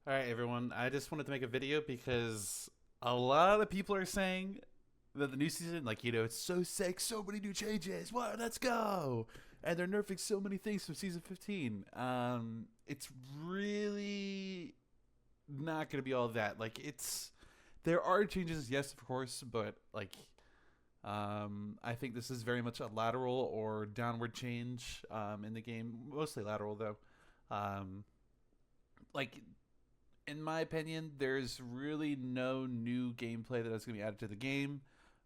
All right, everyone. I just wanted to make a video because a lot of people are saying that the new season, it's so sick, so many new changes. What? Let's go! And they're nerfing so many things from season 15. It's really not going to be all that. There are changes, yes, of course, but I think this is very much a lateral or downward change in the game, mostly lateral though. Um, like in my opinion, there's really no new gameplay that is going to be added to the game.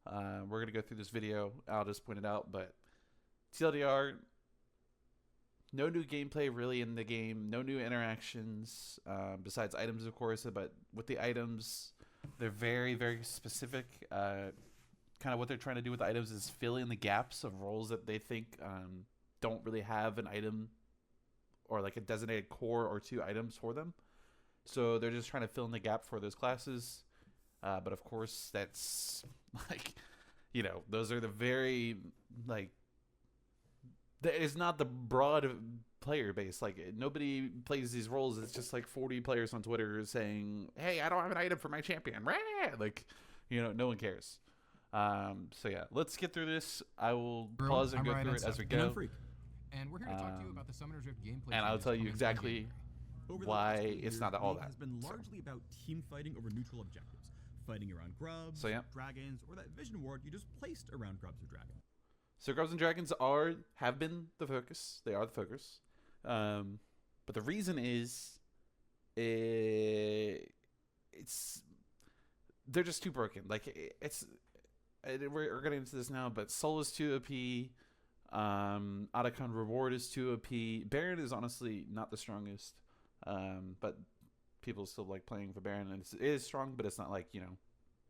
We're going to go through this video. I'll just point it out, but TLDR, no new gameplay really in the game, no new interactions besides items, of course. But with the items, they're very, very specific. Kind of what they're trying to do with the items is fill in the gaps of roles that they think don't really have an item or like a designated core or two items for them. So they're just trying to fill in the gap for those classes. But of course, that's like, those are the very, like, it's not the broad player base. Like, nobody plays these roles. It's just like 40 players on Twitter saying, hey, I don't have an item for my champion. Rah! Like, no one cares. So yeah, let's get through this. I will pause and go through it as we go. And we're here to talk to you about the Summoner's Rift gameplay. And I'll tell you exactly why it's not all that. Has been largely about team fighting over neutral objectives, fighting around grubs, dragons, or that vision ward you just placed around grubs or dragons. So grubs and dragons have been the focus. They are the focus. But the reason is, it's they're just too broken. We're getting into this now, but Soul is too OP. Otacon Reward is too OP. Baron is honestly not the strongest. But people still like playing for Baron, and it is strong, but it's not like,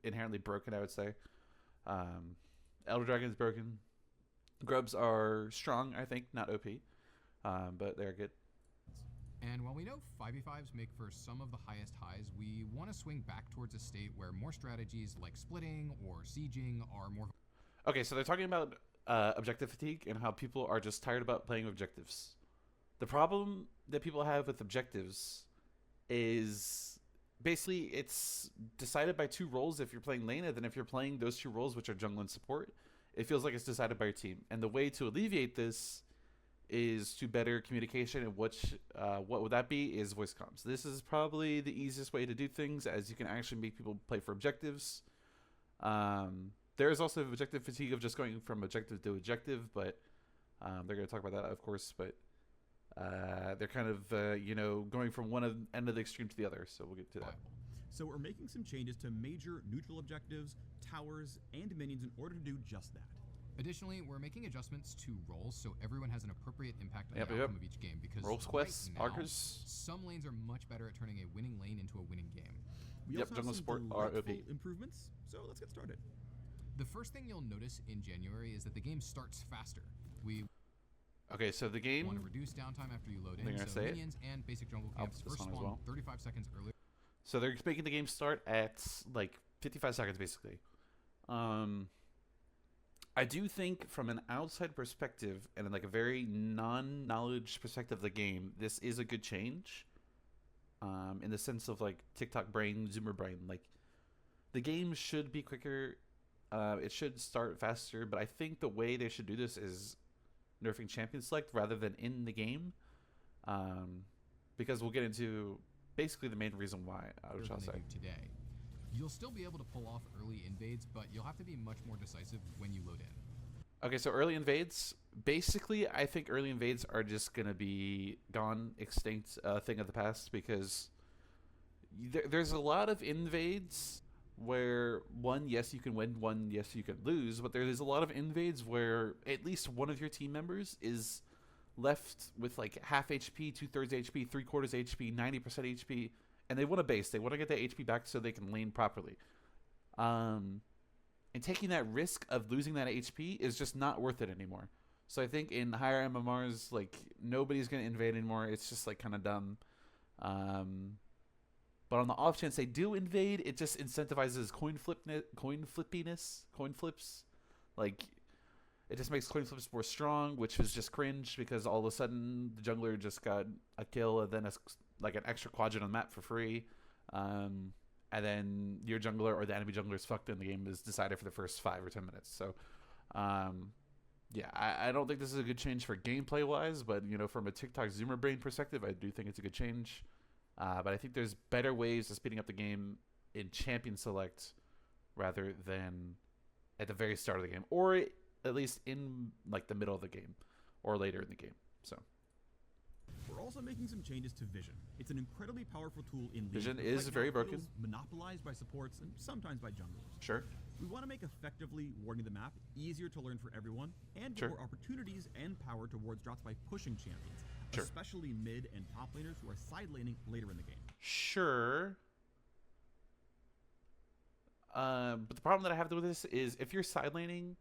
inherently broken, I would say. Elder Dragon is broken. Grubs are strong, I think, not OP. But they're good. And while we know 5v5s make for some of the highest highs, we want to swing back towards a state where more strategies like splitting or sieging are more... Okay, so they're talking about objective fatigue and how people are just tired about playing objectives. The problem that people have with objectives is basically it's decided by two roles if you're playing lane, and then if you're playing those two roles, which are jungle and support, it feels like it's decided by your team. And the way to alleviate this is to better communication, and what would that be is voice comms. This is probably the easiest way to do things, as you can actually make people play for objectives. There is also objective fatigue of just going from objective to objective, but they're going to talk about that, of course, but they're kind of, going from one end of the extreme to the other, so we'll get to that. So we're making some changes to major neutral objectives, towers, and minions in order to do just that. Additionally, we're making adjustments to roles so everyone has an appropriate impact on the outcome of each game, because roles, quests, archers, some lanes are much better at turning a winning lane into a winning game. We also have some delightful improvements, so let's get started. The first thing you'll notice in January is that the game starts faster. Okay, so the game... want to reduce downtime after you load in, so minions and basic jungle camps first spawn 35 seconds earlier. So they're making the game start at, 55 seconds, basically. I do think from an outside perspective and in a very non-knowledge perspective of the game, this is a good change. In the sense of TikTok brain, Zoomer brain. The game should be quicker. It should start faster, but I think the way they should do this is nerfing champion select rather than in the game. Because we'll get into basically the main reason why, which I'll say. Today. You'll still be able to pull off early invades, but you'll have to be much more decisive when you load in. Okay, so early invades, basically I think early invades are just going to be gone, extinct, thing of the past, because there's a lot of invades where yes, you can win, yes, you can lose, but there's a lot of invades where at least one of your team members is left with half HP, 2/3 HP, 3/4 HP, 90% HP, and they want a base. They want to get that HP back so they can lane properly. And taking that risk of losing that HP is just not worth it anymore. So I think in higher MMRs, nobody's going to invade anymore. It's just kind of dumb. But on the off chance they do invade, it just incentivizes coin flippiness. It just makes coin flips more strong, which is just cringe because all of a sudden the jungler just got a kill and then like an extra quadrant on the map for free. And then your jungler or the enemy jungler is fucked, and the game is decided for the first 5 or 10 minutes. So, yeah, I don't think this is a good change for gameplay wise, but from a TikTok Zoomer brain perspective, I do think it's a good change. But I think there's better ways of speeding up the game in champion select rather than at the very start of the game, or at least in like the middle of the game or later in the game. So we're also making some changes to Vision. It's an incredibly powerful tool in League. Vision is very broken, monopolized by supports and sometimes by junglers. Sure. We want to make effectively warding the map easier to learn for everyone, and give more opportunities and power towards drops by pushing champions, especially mid and top laners who are side laning later in the game. Sure. But the problem that I have with this is if you're side laning,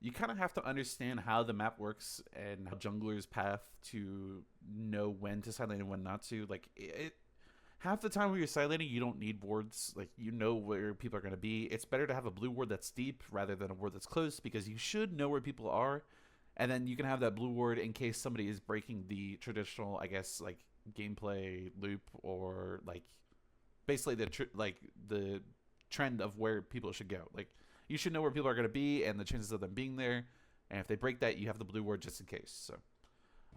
you kind of have to understand how the map works and how junglers' path to know when to side lane and when not to. Like, half the time when you're side laning, you don't need wards. Like, you know where people are going to be. It's better to have a blue ward that's deep rather than a ward that's close, because you should know where people are. And then you can have that blue ward in case somebody is breaking the traditional, I guess, like, gameplay loop, or, like, basically the trend of where people should go. Like, you should know where people are going to be and the chances of them being there. And if they break that, you have the blue ward just in case. So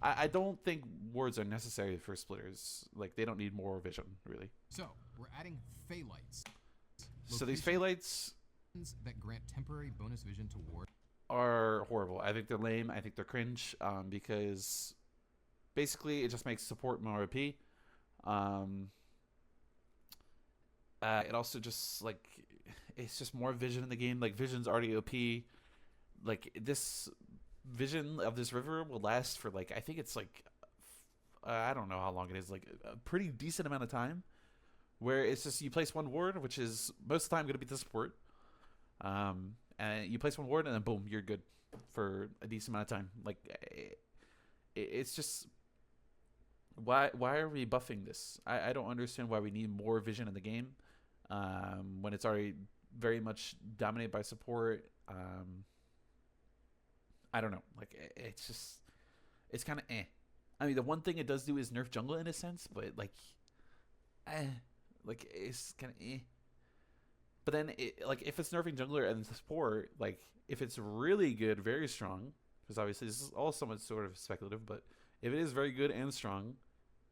I don't think wards are necessary for splitters. Like, they don't need more vision, really. So we're adding Phaelites. So these Phaelites that grant temporary bonus vision to ward are horrible. I think they're lame. I think they're cringe, because basically it just makes support more OP. It also just, like, it's just more vision in the game. Like, vision's already OP. Like, this vision of this river will last for, like, I think it's like, I don't know how long it is, like a pretty decent amount of time, where it's just you place one ward, which is most of the time going to be the support, and you place one ward and then boom, you're good for a decent amount of time. Like, it's just, why are we buffing this? I don't understand why we need more vision in the game, when it's already very much dominated by support. I don't know. Like, it's just, it's kind of eh. I mean, the one thing it does do is nerf jungle in a sense, but like, like, it's kind of eh. But then, like, if it's nerfing jungler and support, like, if it's really good, very strong, because obviously this is all somewhat sort of speculative, but if it is very good and strong,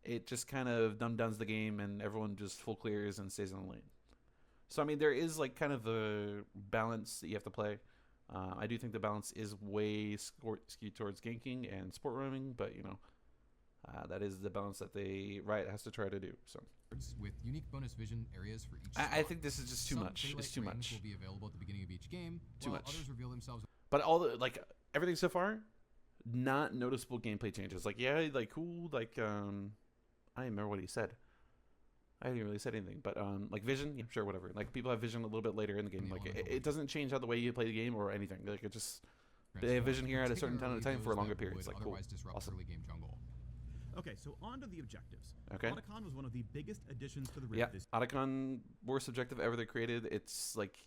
it just kind of dumb-downs the game and everyone just full clears and stays in the lane. So, I mean, there is, like, kind of the balance that you have to play. I do think the balance is way skewed towards ganking and sport roaming, but, that is the balance that Riot has to try to do. So, with unique bonus vision areas for each I think this is just too much. It's too much. Will be available at the beginning of each game, too much. Others reveal themselves. But everything so far, not noticeable gameplay changes. Like, yeah, like, cool, like, I don't remember what he said. I didn't really say anything, but like vision, yeah, sure, whatever. Like, people have vision a little bit later in the game. Like, it doesn't change how the way you play the game or anything. Like, it just, they have vision here at a certain time for a longer period. It's like, cool, awesome. Early game jungle. Okay, so on to the objectives. Okay. Otacon was one of the biggest additions to the Rift. Yeah, Otacon, worst objective ever they created. It's like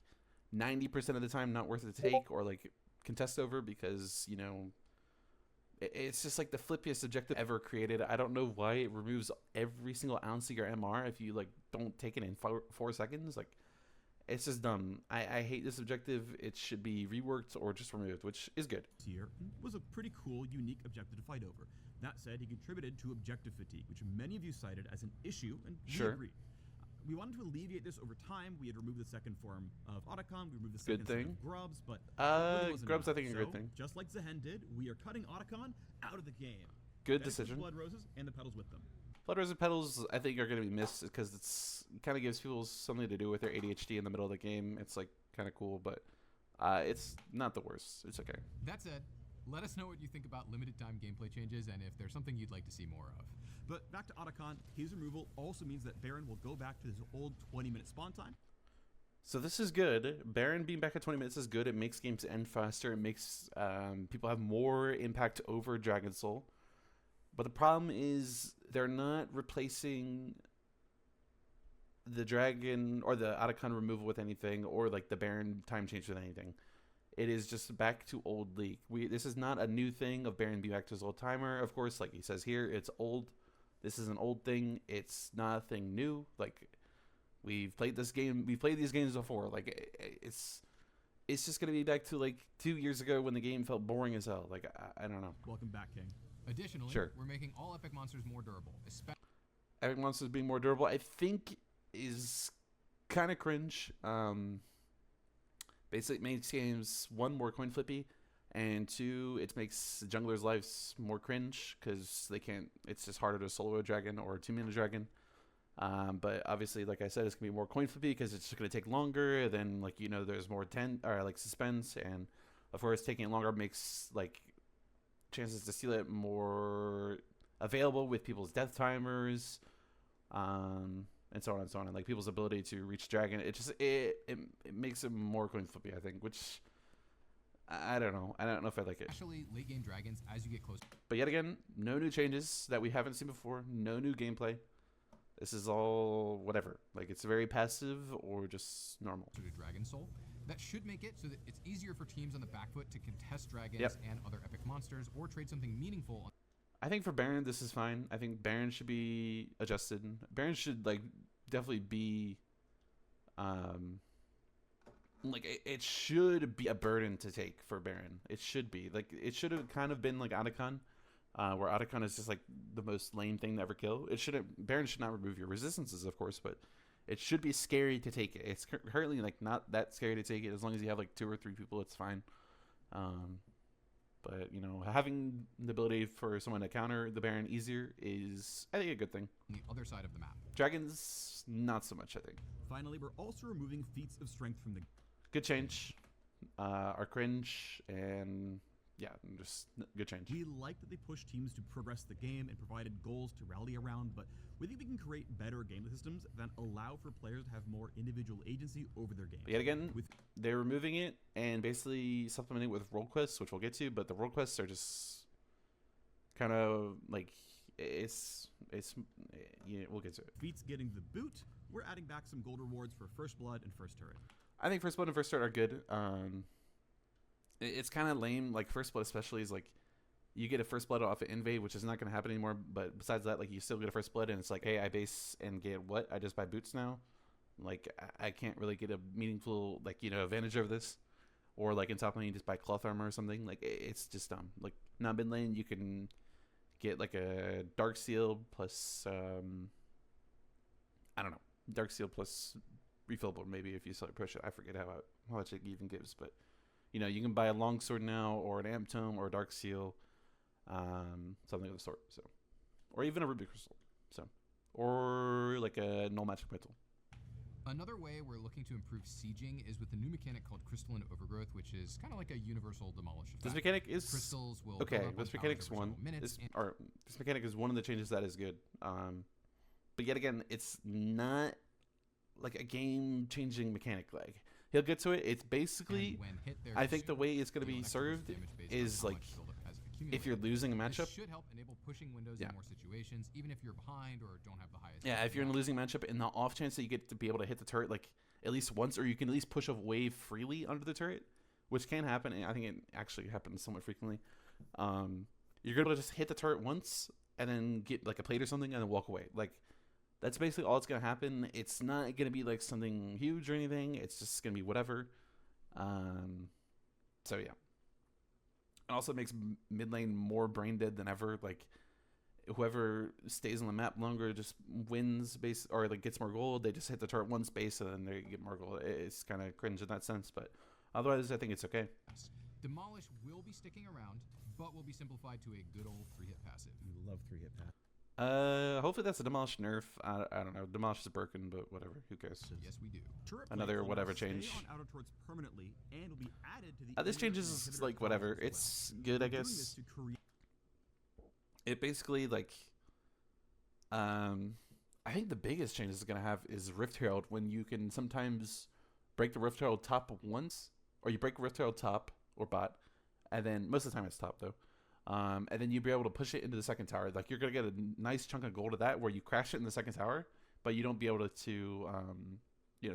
90% of the time not worth it to take or like contest over, because it's just like the flippiest objective ever created. I don't know why it removes every single ounce of your MR if you like don't take it in 4 seconds. Like, it's just dumb. I hate this objective. It should be reworked or just removed, which is good. Here was a pretty cool, unique objective to fight over. That said, he contributed to objective fatigue, which many of you cited as an issue, and we agree. We wanted to alleviate this over time. We had removed the second form of Otacon. We removed the second set of Grubs, but Grubs, I think, is a good thing. Just like Zehen did, we are cutting Otacon out of the game. Good decision. Blood Roses and the Petals with them. Blood Roses and Petals, I think, are going to be missed because it kind of gives people something to do with their ADHD in the middle of the game. It's like kind of cool, but it's not the worst. It's okay. That said, let us know what you think about limited time gameplay changes and if there's something you'd like to see more of. But back to Otacon, his removal also means that Baron will go back to his old 20-minute spawn time. So this is good. Baron being back at 20 minutes is good. It makes games end faster. It makes people have more impact over Dragon Soul. But the problem is they're not replacing the Dragon or the Otacon removal with anything, or like the Baron time change with anything. It is just back to old League. This is not a new thing of Baron being back to his old timer. Of course, like he says here, it's old. This is an old thing. It's nothing new. Like, we've played this game. We've played these games before. Like, it's just gonna be back to like 2 years ago when the game felt boring as hell. Like, I don't know. Welcome back, King. Additionally, Sure. we're making all epic monsters more durable, especially Epic monsters being more durable, I think, is kind of cringe. Basically, it makes games, one, more coin flippy, and two, it makes junglers' lives more cringe because they can't. It's just harder to solo a dragon or a 2-mana dragon. But obviously, like I said, it's gonna be more coin flippy because it's just gonna take longer. Then, like, there's more suspense, and of course, taking it longer makes like chances to steal it more available with people's death timers, and so on and so on, and like people's ability to reach dragon. It makes it more coin flippy, I think, which I don't know. I don't know if I like it. late game dragons as you get closer But yet again, no new changes that we haven't seen before. No new gameplay. This is all whatever. Like, it's very passive or just normal. to Dragon Soul. That should make it so that it's easier for teams on the back foot to contest dragons Yep. and other epic monsters or trade something meaningful. I think for Baron, this is fine. I think Baron should be adjusted. Baron should, like, definitely be, like, it should be a burden to take for Baron. It should be. Like, it should have kind of been like Otacon, where Otacon is just, like, the most lame thing to ever kill. Baron should not remove your resistances, of course, but it should be scary to take it. It's currently, like, not that scary to take it. As long as you have, like, 2 or 3 people, it's fine. But, having the ability for someone to counter the Baron easier is, I think, a good thing. On the other side of the map. Dragons, not so much, I think. Finally, we're also removing feats of strength from the Good change. Are cringe, and yeah, just good change. We like that they push teams to progress the game and provided goals to rally around, but we think we can create better game systems that allow for players to have more individual agency over their game. But yet again, With they're removing it and basically supplementing it with role quests, which we'll get to, but the role quests are just kind of like, we'll get to it. feats getting the boot, we're adding back some gold rewards for First Blood and First Turret. I think First Blood and First Start are good. It's kind of lame. Like, First Blood especially is like, you get a First Blood off of Invade, which is not going to happen anymore. But besides that, like, you still get a First Blood, and it's like, hey, I base and get what? I just buy boots now? Like, I can't really get a meaningful, like, advantage over this. Or, like, in top lane, you just buy cloth armor or something. Like, it's just dumb. Like, not mid lane, you can get, like, a Dark Seal plus, I don't know, Dark Seal plus refillable, maybe, if you start push it. I forget how much it even gives, but you can buy a longsword now, or an amp tome, or a dark seal, something of the sort. So, or even a ruby crystal. So, or like a null magic metal. Another way we're looking to improve sieging is with a new mechanic called Crystalline Overgrowth, which is kind of like a universal demolish effect. This mechanic is Crystals will okay. build up on This towers mechanic's over one. several minutes This mechanic is one of the changes that is good. But yet again, it's not like a game-changing mechanic. Like, he'll get to it. It's basically, when hit, I think the way it's going to deal be an extra served damage based is on how like, much buildup has if you're accumulated. losing a This matchup, should help enable pushing windows Yeah. in more situations, even if you're behind or don't have the highest. yeah, if you're in a HP. losing matchup, in the off chance that you get to be able to hit the turret like at least once, or you can at least push a wave freely under the turret, which can happen, and I think it actually happens somewhat frequently. You're gonna be able to just hit the turret once and then get like a plate or something and then walk away. Like, that's basically all that's gonna happen. It's not gonna be like something huge or anything. It's just gonna be whatever. So yeah. It also makes mid lane more brain dead than ever. Like, whoever stays on the map longer just wins or like gets more gold. They just hit the turret one space and then they get more gold. It's kind of cringe in that sense, but otherwise I think it's okay. Demolish will be sticking around, but will be simplified to a good old 3-hit passive. We love 3-hit path. Hopefully that's a Demolish nerf. I don't know. Demolish is broken, but whatever. Who cares? Yes, we do. Turret Another plates will whatever now stay change. on outer turrets permanently and will be added to the This inhibitor changes and inhibitor like combos whatever. as well. It's good, I We're doing this guess. to create It basically like, I think the biggest change it's gonna have is Rift Herald, when you can sometimes break the Rift Herald top once, or you break Rift Herald top or bot, and then most of the time it's top though. And then you'll be able to push it into the second tower. Like, you're gonna get a nice chunk of gold of that, where you crash it in the second tower, but you don't be able to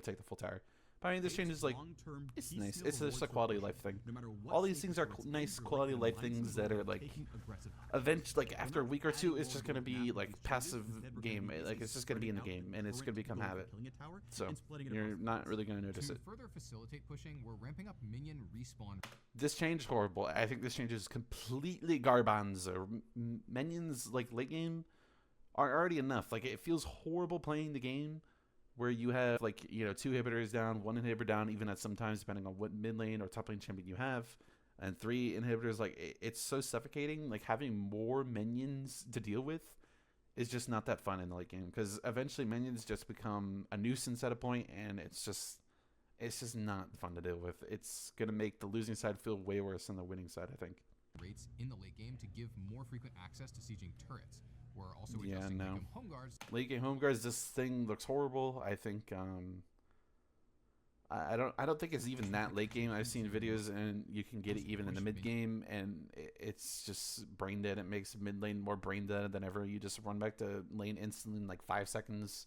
take the full tower. I mean, this Create change is like, long-term it's nice. piecemeal It's just rewards a for quality of pushing, life thing. no matter what All these state things are before it's nice aimed, quality of life recognizing things the that goal are of like, taking aggressive like We're after a not week or two, adding it's more just gonna roadmap be with like these changes. passive Instead, we're game. gonna be Like basically it's just gonna be in the spreading out game, the and it's current gonna become goal of habit. killing a tower So and splitting it you're across not phases. really gonna notice To it. further facilitate pushing, we're ramping up minion respawn. This change is horrible. I think this change is completely garbanzo. Minions like late game are already enough. Like it feels horrible playing the game where you have like 2 inhibitors down, 1 inhibitor down, even at sometimes depending on what mid lane or top lane champion you have, and 3 inhibitors. Like it's so suffocating. Like having more minions to deal with is just not that fun in the late game because eventually minions just become a nuisance at a point, and it's just not fun to deal with. It's gonna make the losing side feel way worse than the winning side, I think. Rates in the late game to give more frequent access to sieging turrets. We're also Yeah, adjusting no. late game home guards. Late game home guards, this thing looks horrible. I think I don't think it's even that late game. I've seen videos and you can get it even in the mid game, and it's just brain dead. It makes mid lane more brain dead than ever. You just run back to lane instantly in like 5 seconds.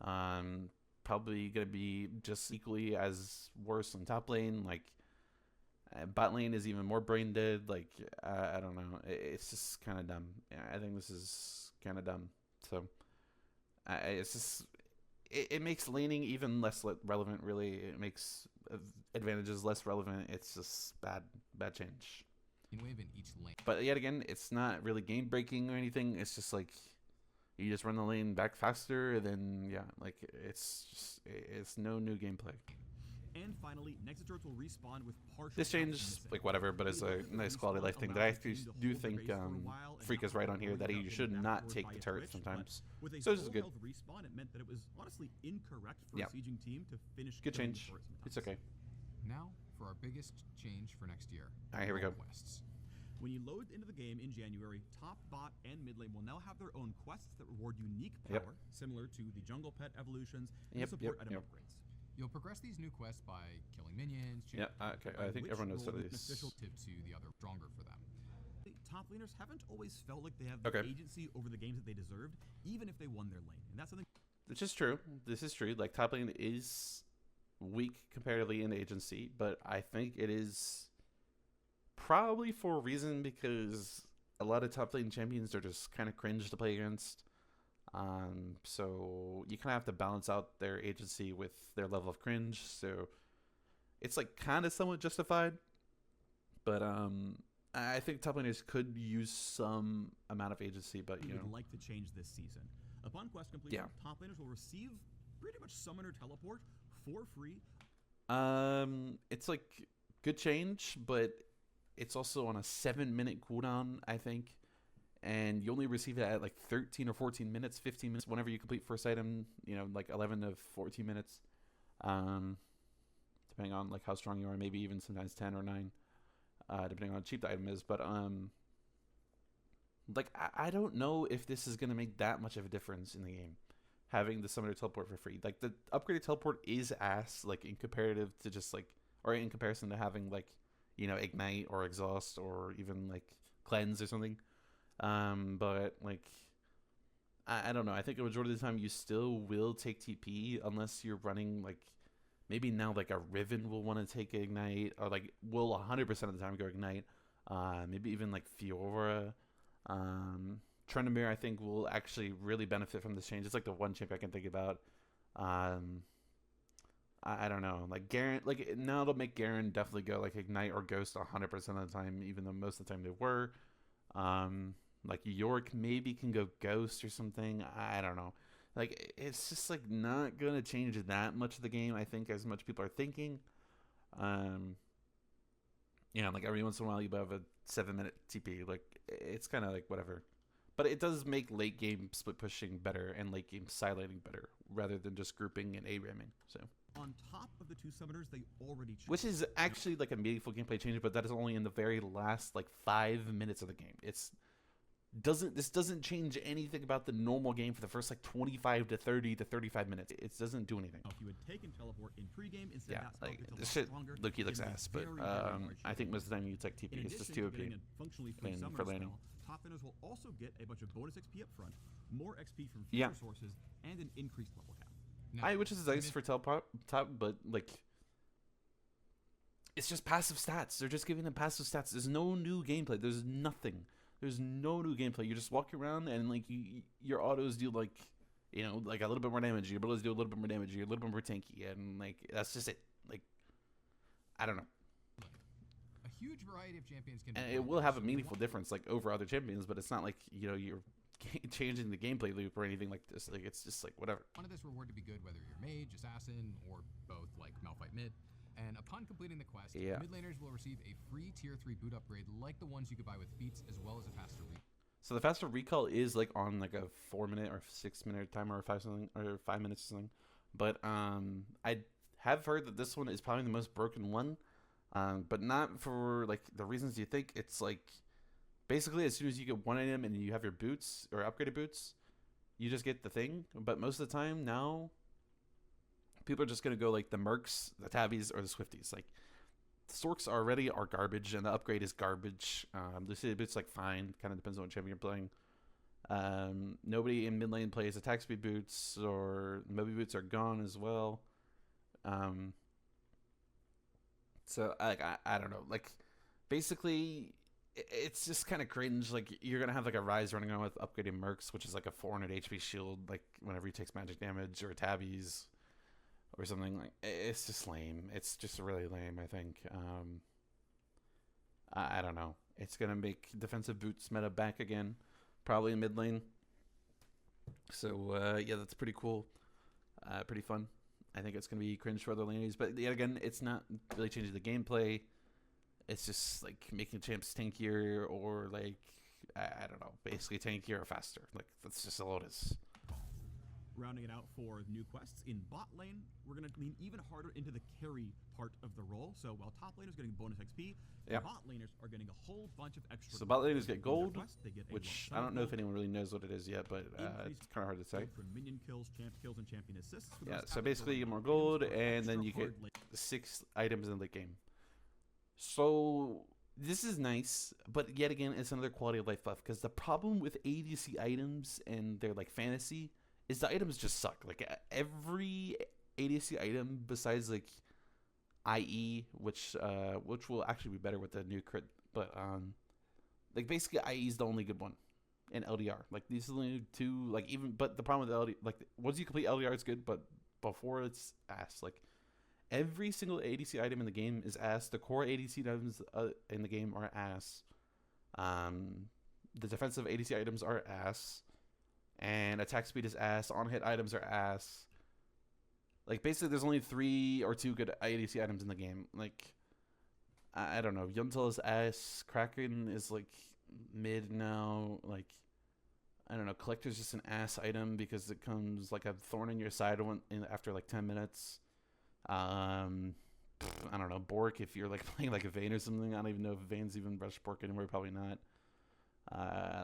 Probably gonna be just equally as worse in top lane. Like bot lane is even more brain dead. Like I don't know. It's just kind of dumb. I think this is kind of dumb. So it's just it makes laning even less relevant. Really, it makes advantages less relevant. It's just bad change. In wave in each lane. But yet again, it's not really game breaking or anything. It's just like you just run the lane back faster, and then yeah, like it's no new gameplay. And finally, Nexus turrets will respawn with partial. This change, like whatever, but it's a nice quality of life thing that I actually do think Freak is right on here that he should not take the turret sometimes. With a So this is full good. health respawn, it meant that it was honestly incorrect for Yeah. a sieging team to finish. Good killing the change. turret sometimes. It's okay. Now for our biggest change for next year. All right, here we go. Quests. When you load into the game in January, top, bot, and mid lane will now have their own quests that reward unique power, Yep. similar to the jungle pet evolutions and Yep, support yep, item yep. upgrades. You'll progress these new quests by killing minions. Yeah, okay. I think Which everyone knows role how is these. beneficial Tip to the other stronger for them. Top laners haven't always felt like they have the Okay. agency over the games that they deserved, even if they won their lane. And that's something Which is true. This is true. Like top lane is weak comparatively in agency, but I think it is probably for a reason because a lot of top lane champions are just kind of cringe to play against. So you kind of have to balance out their agency with their level of cringe. So it's like kind of somewhat justified, but I think top laners could use some amount of agency. But we you know, would like to change this season. Upon quest completion, Yeah. top laners will receive pretty much summoner teleport for free. it's like good change, but it's also on a 7-minute cooldown, I think, and you only receive it at like 13 or 14 minutes, 15 minutes whenever you complete first item. Like 11 to 14 minutes, depending on like how strong you are. Maybe even sometimes 10 or 9, depending on how cheap the item is. But like I don't know if this is gonna make that much of a difference in the game, having the summoner teleport for free. Like the upgraded teleport is ass, like in comparative to just like, or in comparison to having like, ignite or exhaust or even like cleanse or something. But like, I don't know. I think the majority of the time you still will take TP unless you're running like, maybe now like a Riven will want to take ignite, or like will 100% of the time go ignite. Maybe even like Fiora. Tryndamere, I think, will actually really benefit from this change. It's like the one champ I can think about. I don't know. Like Garen, like now it'll make Garen definitely go like ignite or ghost 100% of the time, even though most of the time they were. Like York maybe can go ghost or something. I don't know. Like it's just like not gonna change that much of the game, I think, as much people are thinking. Yeah, like every once in a while you have a 7-minute TP. Like it's kind of like whatever. But it does make late game split pushing better and late game silencing better, rather than just grouping and A-ramming. So On top of the 2 summoners, they already changed. which is actually like a meaningful gameplay change, but that is only in the very last like 5 minutes of the game. This doesn't change anything about the normal game for the first like 25 to 30 to 35 minutes. It doesn't do anything. If you had taken teleport in pregame, instead Yeah, that spell like gets a this lot shit stronger. Loki looks It is a ass, but very, very large I think change. most of the time you take TP. In It's just addition too to getting OP. a functionally free Lane summoner for laning. spell, top laners will also get a bunch of bonus XP up front, more XP from Yeah. future sources, and an increased level cap. Now, Which is nice for top, but like it's just passive stats. They're just giving them passive stats. There's no new gameplay. There's nothing. There's no new gameplay. You're just walking around and like your autos do like, you know, like a little bit more damage. Your abilities do a little bit more damage. You're a little bit more tanky, and like that's just it. Like, I don't know. A huge variety of champions can. And it will have a meaningful difference like over other champions, but it's not like, you know, you're changing the gameplay loop or anything like this. Like it's just like whatever. Wanted this reward to be good whether you're mage, assassin, or both, like Malphite mid. And upon completing the quest, mid laners will receive a free tier 3 boot upgrade like the ones you could buy with feats, as well as a faster recall. So the faster recall is like on like a 4-minute or 6-minute timer or 5 minutes or something. But I have heard that this one is probably the most broken one, but not for like the reasons you think. It's like basically as soon as you get one item and you have your boots or upgraded boots, you just get the thing. But most of the time now, people are just going to go like the Mercs, the Tabbies, or the Swifties. Like, the Storks already are garbage, and the upgrade is garbage. Lucidity Boots, like, fine. Kind of depends on what champion you're playing. Nobody in mid lane plays attack speed boots, or Moby Boots are gone as well. So, I don't know. Like, basically, it's just kind of cringe. Like, you're going to have, like, a Ryze running around with upgraded Mercs, which is, like, a 400 HP shield, like, whenever he takes magic damage, or Tabbies, or something. Like, it's just lame. It's just really lame, I think. I don't know. It's going to make defensive boots meta back again, probably in mid lane. So, yeah, that's pretty cool. Pretty fun. I think it's going to be cringe for other lanes. But, yet again, it's not really changing the gameplay. It's just, like, making champs tankier or, like, I don't know, basically tankier or faster. Like, that's just all it is. Rounding it out for new quests in bot lane, we're going to lean even harder into the carry part of the role. So while top laners getting bonus XP, bot laners are getting a whole bunch of extra. So bot laners get gold, quest, get which I don't know if anyone really knows what it is yet, but it's kind of hard to say. For minion kills, champ kills, and champion assists. Yeah, so basically you get more gold, and then you get 6 items in the late game. So this is nice, but yet again, it's another quality of life buff, because the problem with ADC items and their like fantasy is the items just suck. Like every ADC item besides like IE, which will actually be better with the new crit, but like basically IE is the only good one, and LDR. Like these are the only two. Like even, but the problem with LDR, like once you complete LDR, it's good, but before it's ass. Like every single ADC item in the game is ass. The core ADC items in the game are ass. The defensive ADC items are ass. And attack speed is ass. On-hit items are ass. Like, basically, there's only 3 or 2 good ADC items in the game. Like, I don't know. Yuntal is ass. Kraken is, like, mid now. Like, I don't know. Collector's just an ass item because it comes, like, a thorn in your side after, like, 10 minutes. I don't know. Bork, if you're, like, playing, like, a Vayne or something. I don't even know if Vayne's even rush Bork anymore. Probably not.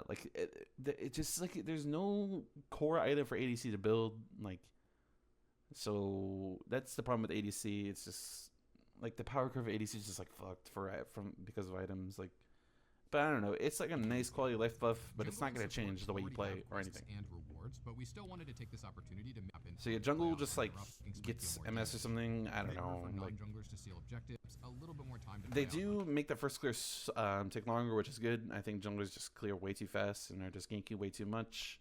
Like it just like there's no core item for ADC to build, like, so that's the problem with ADC. It's just like the power curve of ADC is just like fucked because of items, like, but I don't know, it's like a nice quality of life buff, but it's not going to change the way you play or anything. And rewards, but we still wanted to take this opportunity to map in. So yeah, jungle just like gets MS or something. I don't know. Like, junglers to steal objectives, a little bit more time. They do make the first clear take longer, which is good. I think junglers just clear way too fast and are just ganking way too much,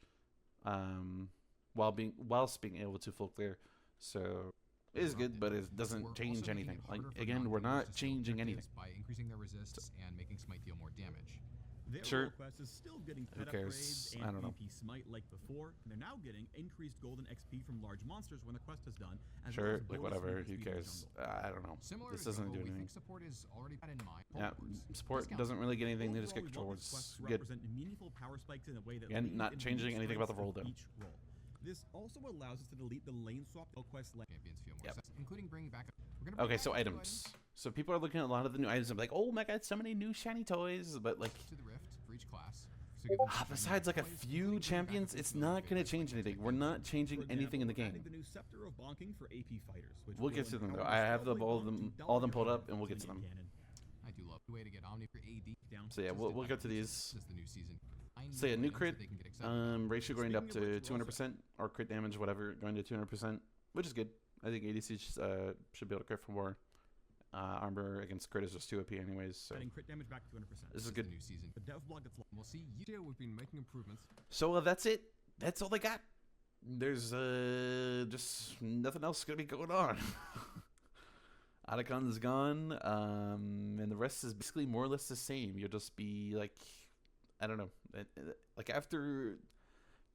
whilst being able to full clear. So it is good, but it doesn't change anything. Like again, we're not changing anything. By increasing their resists and making Smite deal more damage. Their sure. quest is still getting Who pet cares? upgrades I and don't know. VP Smite like before, and they're now getting increased golden XP from large monsters when the quest is done. As well Sure, as like bonus whatever. from Who XP cares? jungle. I don't know. Similar This to doesn't jungle, do we anything. think support is already had in mind. Yeah, Forwards. support Discount. doesn't really get anything to just Overall, get we want these quests towards to good. represent meaningful power spikes in a way that Again, lead not into changing the anything about the role, strengths though. of each role. This also allows us to delete the lane swap quest lane. Champions feel more Yep. sense, including bringing back. We're gonna bring Okay, back so a few items. So people are looking at a lot of the new items and be like, oh my god, so many new shiny toys, but like, to the rift for each class. So give them some besides like a toys, few including bringing back champions, a it's few not familiar going to favorites change like anything. Mystic We're not For changing example, anything in the we're adding game. the new Scepter of Bonking for AP fighters, which We'll will get to them, though. empower I have stealthily all of them pulled down up, and we'll get to them. cannon. I do love the way to get Omni for AD down. So yeah, we'll get to these. Since the new season. So yeah, new items crit, that they can get excited about. ratio going up Speaking of to which, we're 200%, or crit damage, whatever, going to 200%, which is good. I think ADC should be able to crit for more. armor against crit is just 2 OP anyways. So Adding crit damage back to 200%. this is good. New season. The dev blog gets We'll see. We've been making improvements. So that's it. That's all they got. There's just nothing else gonna be going on. Otacon's gone, and the rest is basically more or less the same. You'll just be like, I don't know, like after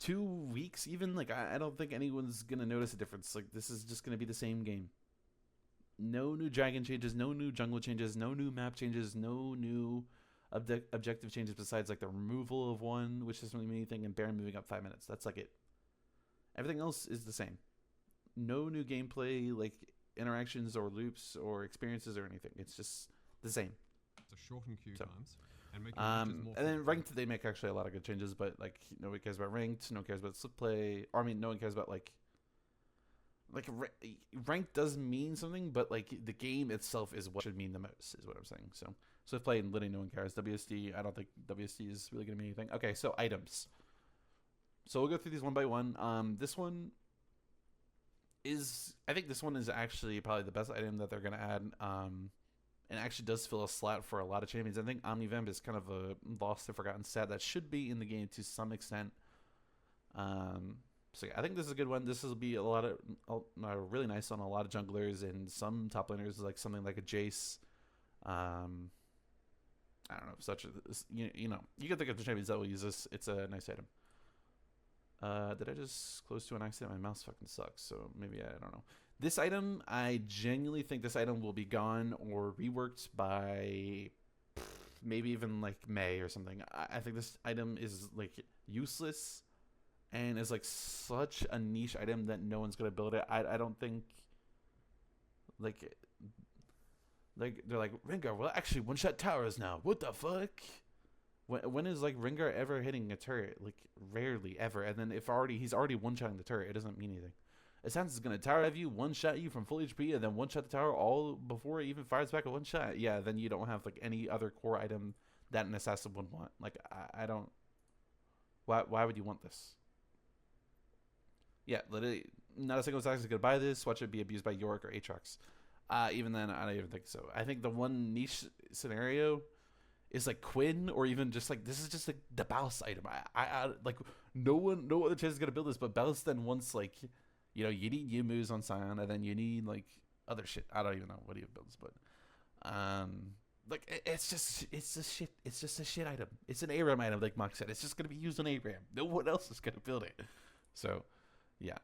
2 weeks, even like I don't think anyone's gonna notice a difference. Like this is just gonna be the same game. No new dragon changes, no new jungle changes, no new map changes, no new objective changes besides like the removal of one, which doesn't really mean anything, and Baron moving up 5 minutes. That's like it. Everything else is the same. No new gameplay, like interactions or loops or experiences or anything. It's just the same. So shorten queue times and make and then ranked, they make actually a lot of good changes, but like nobody cares about ranked, no one cares about slip play. Or I mean, no one cares about like ranked does mean something, but like the game itself is what should mean the most, is what I'm saying. So slip play and literally no one cares. WSD, I don't think WSD is really gonna mean anything. Okay, so items. So we'll go through these one by one. This one is, I think this one is actually probably the best item that they're gonna add. And actually does fill a slot for a lot of champions. I think Omnivamp is kind of a lost and forgotten stat that should be in the game to some extent. So yeah, I think this is a good one. This will be really nice on a lot of junglers and some top laners, like something like a Jace. I don't know, such a you know, you can think of the champions that will use this. It's a nice item. Did I just close to an accident? My mouse fucking sucks, so maybe I don't know. This item, I genuinely think this item will be gone or reworked by maybe even like May or something. I think this item is like useless and is like such a niche item that no one's gonna build it. I don't think like they're like, Rengar will actually one-shot towers now. What the fuck? When is like Rengar ever hitting a turret? Like rarely ever. And then if he's already one-shotting the turret, it doesn't mean anything. Assassin is gonna tower have you, one-shot you from full HP, and then one-shot the tower all before it even fires back a one-shot. Yeah, then you don't have like any other core item that an assassin would want. Like I don't. Why would you want this? Yeah, literally, not a single assassin is gonna buy this. Watch it be abused by Yorick or Aatrox. Even then, I don't even think so. I think the one niche scenario is like Quinn, or even just like this is just like the Baus item. I like no other chance is gonna build this, but Baus then wants like, you know, you need Yumu's on Sion, and then you need like other shit. I don't even know what he builds, but like it's just a shit item. It's an ARAM item, like Mock said. It's just gonna be used on ARAM. No one else is gonna build it. So yeah.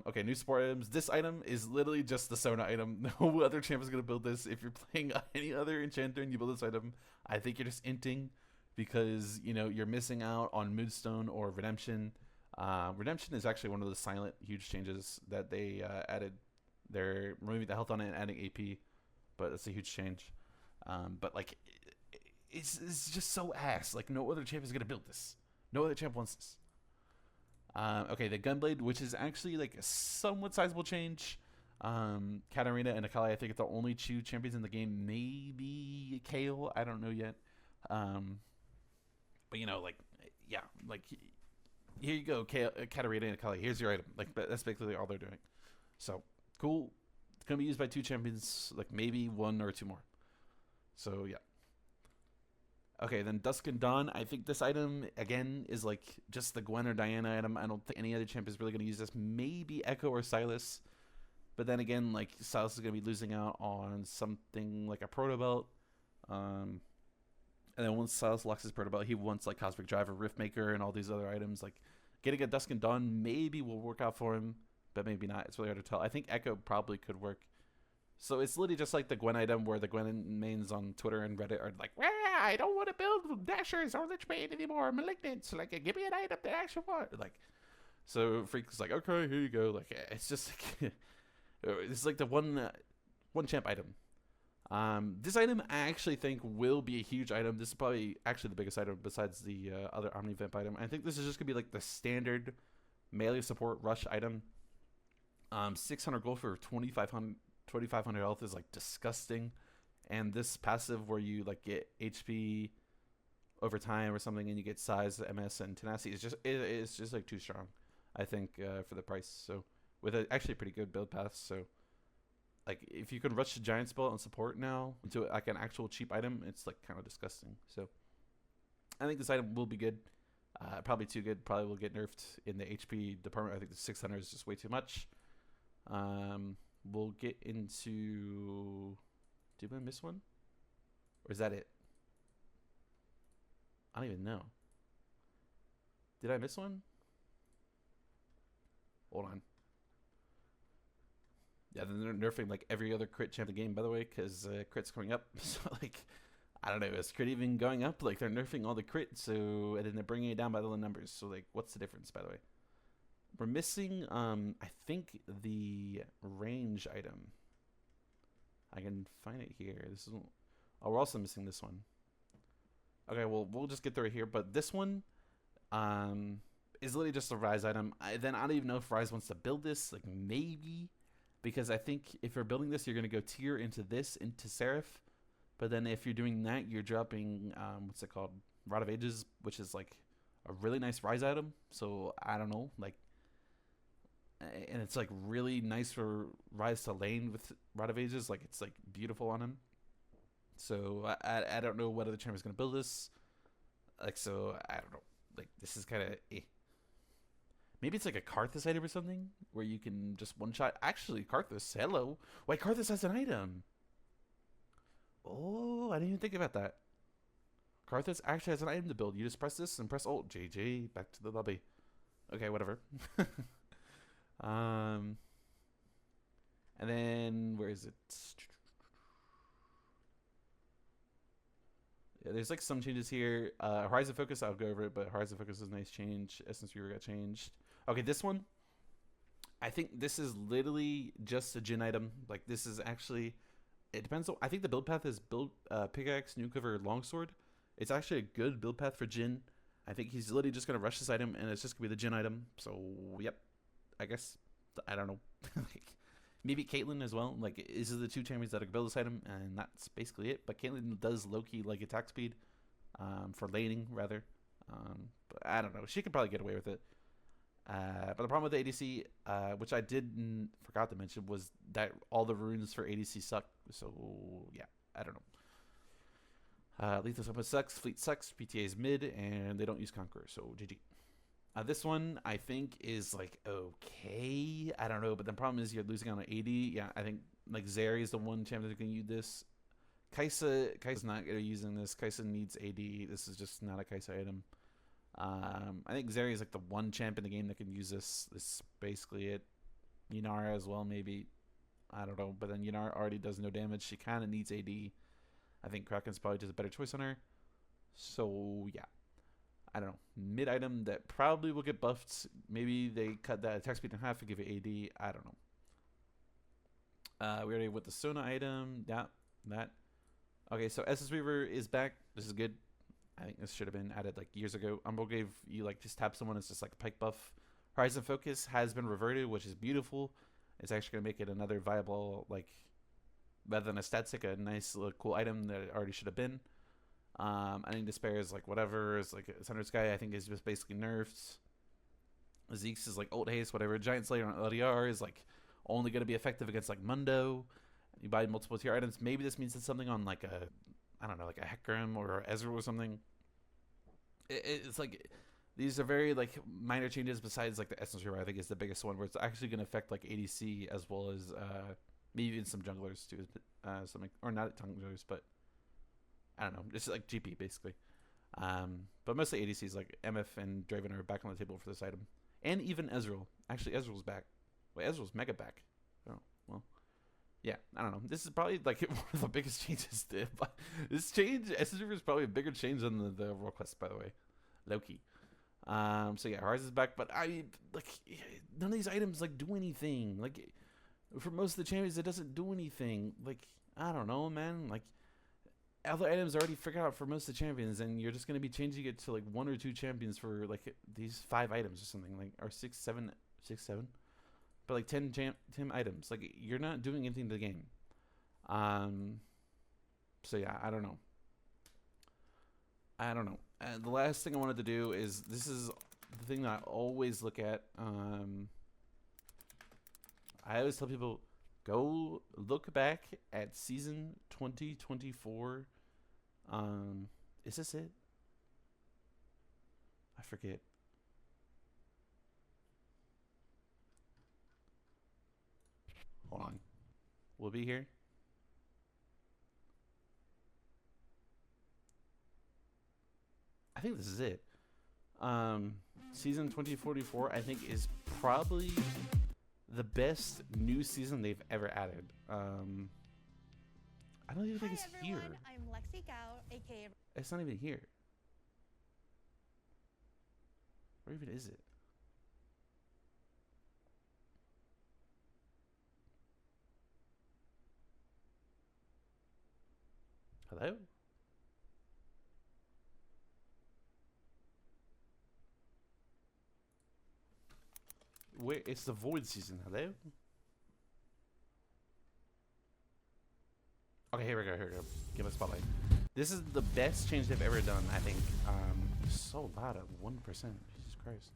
Okay, new support items. This item is literally just the Sona item. No other champ is gonna build this. If you're playing any other enchanter and you build this item, I think you're just inting, because you know you're missing out on Moonstone or Redemption. Redemption is actually one of the silent huge changes that they added. They're removing the health on it and adding AP, but that's a huge change. But like, it's just so ass. Like no other champ is gonna build this. No other champ wants this. Okay, the Gunblade, which is actually like a somewhat sizable change. Katarina and Akali, I think, are the only two champions in the game. Maybe Kayle, I don't know yet. But you know, like, yeah, like here you go, Katarina and Akali. Here's your item. Like that's basically all they're doing. So cool. It's gonna be used by two champions, like maybe one or two more. So yeah. Okay, then Dusk and Dawn. I think this item, again, is like just the Gwen or Diana item. I don't think any other champ is really going to use this. Maybe Echo or Sylas. But then again, like, Sylas is going to be losing out on something like a Proto Belt. And then once Sylas locks his Proto Belt, he wants, like, Cosmic Drive or Riftmaker and all these other items. Like, getting a Dusk and Dawn maybe will work out for him, but maybe not. It's really hard to tell. I think Echo probably could work. So it's literally just like the Gwen item, where the Gwen mains on Twitter and Reddit are like, I don't want to build Dashers or Lich Bane anymore, Malignants. Like, give me an item that I actually want. Like, so Freak's like, okay, here you go. Like, it's just like, it's like the one champ item. This item I actually think will be a huge item. This is probably actually the biggest item besides the other Omnivamp item. I think this is just gonna be like the standard melee support rush item. 600 gold for 2,500 health is like disgusting, and this passive where you like get HP over time or something, and you get size, MS, and tenacity is it's just like too strong, I think, for the price. So with actually a pretty good build path. So like if you can rush the giant spell and support now into like an actual cheap item, it's like kind of disgusting. So I think this item will be good. Probably too good. Probably will get nerfed in the HP department. I think the 600 is just way too much. We'll get into. Did I miss one? Or is that it? I don't even know. Did I miss one? Hold on. Yeah, they're nerfing like every other crit champ in the game, by the way, because crit's going up. So like, I don't know, is crit even going up? Like they're nerfing all the crit, so and then they're bringing it down by the numbers. So like, what's the difference, by the way? We're missing, I think the range item. I can find it here. This is. Oh, we're also missing this one. Okay, well we'll just get through it here. But this one, is literally just a Rise item. I don't even know if Rise wants to build this. Like maybe. Because I think if you're building this, you're going to go tier into this, into Seraph. But then if you're doing that, you're dropping, what's it called? Rod of Ages, which is like a really nice Rise item. So I don't know. Like, and it's like really nice for Rise to lane with Rod of Ages. Like it's like beautiful on him. So I don't know what other champion is going to build this. Like, so I don't know. Like this is kind of Maybe it's like a Karthus item or something where you can just one-shot. Actually, Karthus, hello. Wait, Karthus has an item. Oh, I didn't even think about that. Karthus actually has an item to build. You just press this and press Alt. JJ, back to the lobby. Okay, whatever. And then, where is it? Yeah, there's like some changes here. Horizon Focus, I'll go over it, but Horizon Focus is a nice change. Essence Reaver got changed. Okay, this one, I think this is literally just a Jhin item. Like this is actually, it depends on, I think the build path is Pickaxe, Nukever, Longsword. It's actually a good build path for Jhin. I think he's literally just going to rush this item and it's just going to be the Jhin item. So, yep, I guess, I don't know. Like, maybe Caitlyn as well. Like, these are the two champions that can build this item, and that's basically it. But Caitlyn does low-key like attack speed for laning, rather. But I don't know. She could probably get away with it. But the problem with the ADC, which I forgot to mention, was that all the runes for ADC suck. So, yeah, I don't know. Lethal Summon sucks, Fleet sucks, PTA is mid, and they don't use Conqueror, so GG. This one, I think, is, like, okay. I don't know, but the problem is you're losing on an AD. Yeah, I think, like, Zeri is the one champion that can use this. Kai'Sa's not going to be using this. Kai'Sa needs AD. This is just not a Kai'Sa item. I think Zeri is, like, the one champ in the game that can use this. This is basically it. Yunara as well, maybe. I don't know, but then Yunara already does no damage. She kind of needs AD. I think Kraken's probably just a better choice on her. So, yeah. I don't know. Mid item that probably will get buffed. Maybe they cut that attack speed in half and give it AD. I don't know. We already with the Sona item. Yeah, that. Okay, so Essence Reaver is back. This is good. I think this should have been added like years ago. Umbral gave you like just tap someone. It's just like a pike buff. Horizon Focus has been reverted, which is beautiful. It's actually going to make it another viable, like, rather than a stat stick, a nice little cool item that it already should have been. I think Despair is like whatever. It's like Thunder Sky, I think, is just basically nerfed. Zeke's is like Ult Haste, whatever. Giant Slayer on LDR is like only going to be effective against like Mundo. You buy multiple tier items. Maybe this means it's something on like a, I don't know, like a Hecarim or Ezreal or something. It's like, these are very like minor changes besides like the Essence Reaver, I think, is the biggest one where it's actually going to affect like ADC as well as maybe even some junglers too. Something, or not junglers, but I don't know, just like GP basically. But mostly ADCs like MF and Draven are back on the table for this item. And even Ezreal. Actually, Ezreal's back. Wait, Ezreal's mega back. Oh, well. Yeah, I don't know. This is probably like one of the biggest changes. This change, Essence Reaver, is probably a bigger change than the World Quest, by the way. Low-key. So yeah, Horizon's back, but I like none of these items like do anything. Like for most of the champions, it doesn't do anything. Like I don't know, man. Like other items are already figured out for most of the champions, and you're just gonna be changing it to like 1 or 2 champions for like these 5 items or something, like or 6, 7, but like 10 items. Like you're not doing anything to the game. So yeah, I don't know. And the last thing I wanted to do is, this is the thing that I always look at. I always tell people, Go look back at season 2024. Is this it? I forget. Hold on. We'll be here. I think this is it. Season 2044, I think, is probably the best new season they've ever added. I don't even think it's here. I'm Lexi Gao, aka. It's not even here. Where even is it? Hello? Where it's the void season. Hello? Okay, here we go. Give us a spotlight. This is the best change they've ever done, I think. So loud at 1%. Jesus Christ.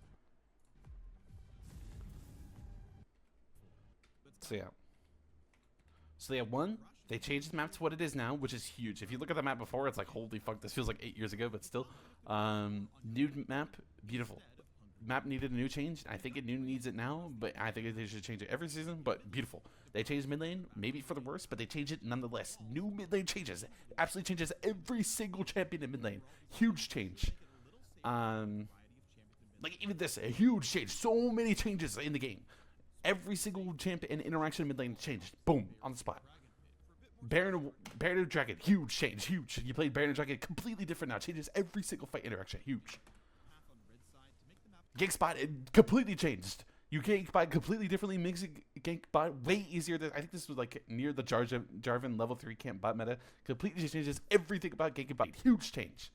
So yeah, one, they changed the map to what it is now, which is huge. If you look at the map before, it's like, holy fuck, this feels like 8 years ago, but still. New map, beautiful. Map needed a new change. I think it needs it now, but I think they should change it every season, but beautiful. They changed mid lane, maybe for the worse, but they changed it nonetheless. New mid lane changes. Absolutely changes every single champion in mid lane. Huge change. Like even this, a huge change. So many changes in the game. Every single champion and interaction in mid lane changed. Boom, on the spot. Baron and Dragon, huge change, huge. You played Baron and Dragon, completely different now. Changes every single fight interaction, huge. Gank spot, it completely changed. You gank bot completely differently, makes gank bot way easier. I think this was like near the Jarvan level 3 camp bot meta. Completely changes everything about gank bot. Huge change.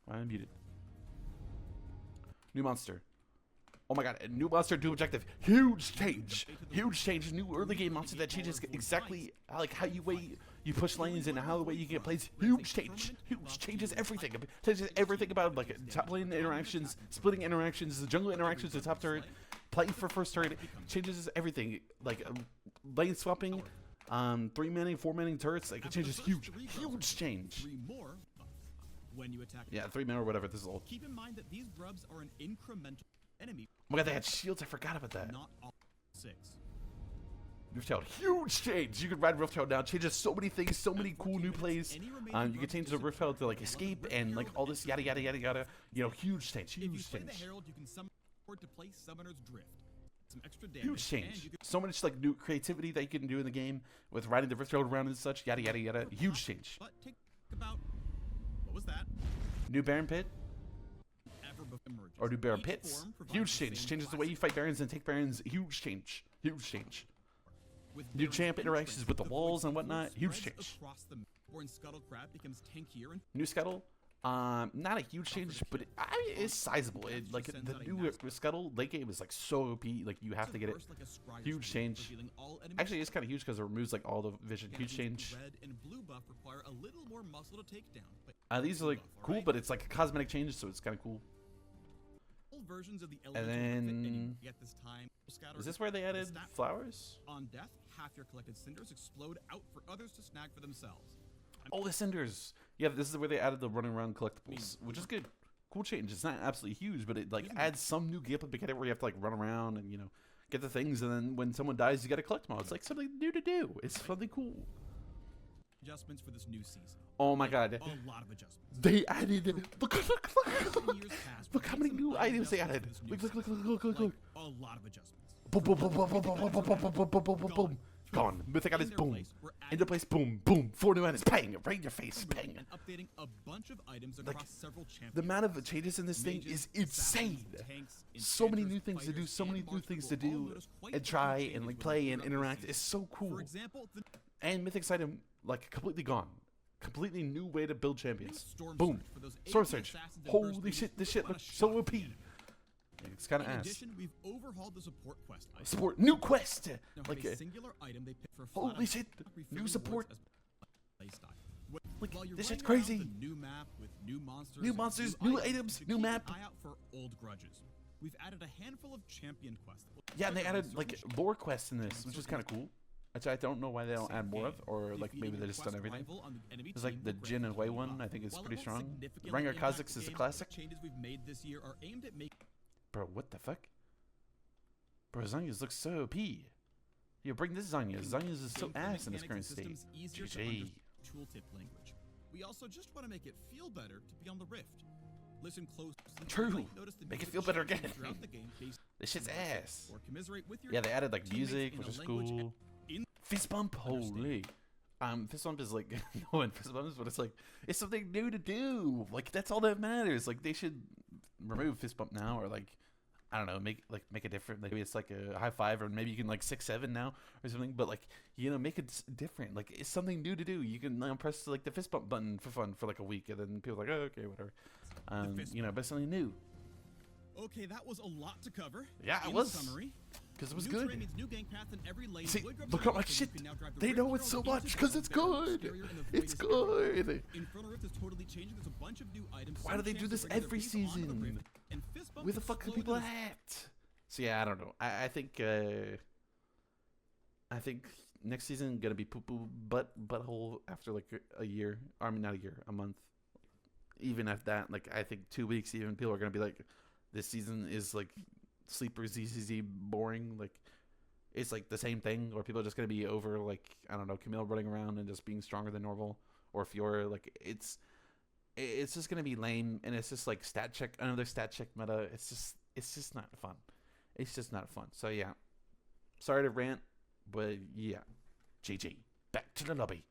I'm muted. New monster. Oh my god, a new monster, new objective. Huge change. Huge change. New early game monster that changes exactly like how you push lanes and how the way you get plays. Huge change. Huge changes everything. Changes everything about like top lane interactions, splitting interactions, the jungle interactions, the top turret, playing for first turret. Changes everything. Like lane swapping, 3-manning, 4-manning turrets. Like it changes huge. Huge change. When you attack. Yeah, 3-man or whatever. This is old. Keep in mind that these grubs are an incremental enemy. Oh my god, they had shields. I forgot about that. Not all 6. Rift huge change. You can ride Rift now. Changes so many things, so many cool new plays. You can change the Rift to like escape and like all this yada yada yada yada. You know, huge change. Huge change. Huge change. So much like new creativity that you can do in the game with riding the Rift around and such. Yada yada yada. Huge change. But take about what was that? New Baron Pit. Or new Baron Pits. Huge change. Changes the way you fight Barons and take Barons. Huge change. Huge change. New champ interactions with the walls and whatnot. Huge change. New Scuttle. Not a huge change, but it's sizable. Like the new Scuttle late game is like so OP. Like you have to get it. Huge change. Actually, it's kind of huge because it removes like all the vision. Huge change. These are like cool, but it's like a cosmetic change, so it's kind of cool. And then is this where they added flowers? On death, half your collected cinders explode out for others to snag for themselves. Oh, the cinders. Yeah, this is where they added the running around collectibles, which is good. Cool change. It's not absolutely huge, but it like adds some new gameplay mechanic where you have to like run around and get the things, and then when someone dies, you got to collect them all. It's like something new to do. It's something cool. Adjustments for this new season. Oh my god. A lot of adjustments. They added. Look how many new items they added. Look. A lot of adjustments. Boom, boom, boom, boom, boom, boom, boom, boom, boom, boom, boom, boom, boom. Gone. Mythic items, boom. Into place, boom, boom. 4 new items, bang, right in your face, bang. Updating a bunch of items across several champions. The amount of changes in this thing is insane. So many new things to do, so many new things to do and try and like play and interact. It's so cool. For example, and Mythic's item like completely gone. Completely new way to build champions. Boom. Storm Surge. Holy shit, this shit looks so OP. It's kind of ass. In addition, we've overhauled the support quest. Support new quest. Now, like a singular item they pick for holy shit, new support. Like while you're this shit's running crazy. around the new map with new monsters, new items, new atoms, keep new map. An eye out for old grudges. we've added a handful of champion quests. Yeah, and they added like lore quests in this, which is kind of cool. Which I don't know why they don't add more of, or like maybe they just done everything. There's like the Jin and Wei one, I think is pretty strong. Rengar Kha'Zix is a classic. Changes we've made this year are aimed at making. Bro, what the fuck? Bro, Zhonya's looks so OP. You bring this Zhonya. Zhonya's is so ass in its current state. GG. Tooltip language. We also just want to make it feel better to be on the Rift. Listen close. True. Make it feel better again. This shit's ass. Yeah, they added like music, which is cool. Fist bump, holy. Fist bump is like no one fist bumps, but it's like it's something new to do. Like that's all that matters. Like they should remove fist bump now, or like I don't know, make it different. Like maybe it's like a high five, or maybe you can like 6-7 now or something. But like make it different. Like it's something new to do. You can press like the fist bump button for fun for like a week, and then people are like, oh, okay, whatever. But something new. Okay, that was a lot to cover. Yeah, it was. Summary, because it was good. See, look at my shit. They know it so much because it's good. It's good. Infernal Rift is totally changing. There's a bunch of new items. Why do they do this every season? Where the fuck are people at? So yeah, I don't know. I think next season gonna be poo poo butthole after like a year. I mean, not a year, a month. Even at that, like I think 2 weeks, even people are gonna be like, this season is like sleeper ZZZ boring. Like it's like the same thing, or people are just gonna be over like I don't know, Camille running around and just being stronger than normal, or Fiora. Like it's just gonna be lame, and it's just like another stat check meta. It's just not fun. It's just not fun. So yeah, sorry to rant, but yeah, GG. Back to the lobby.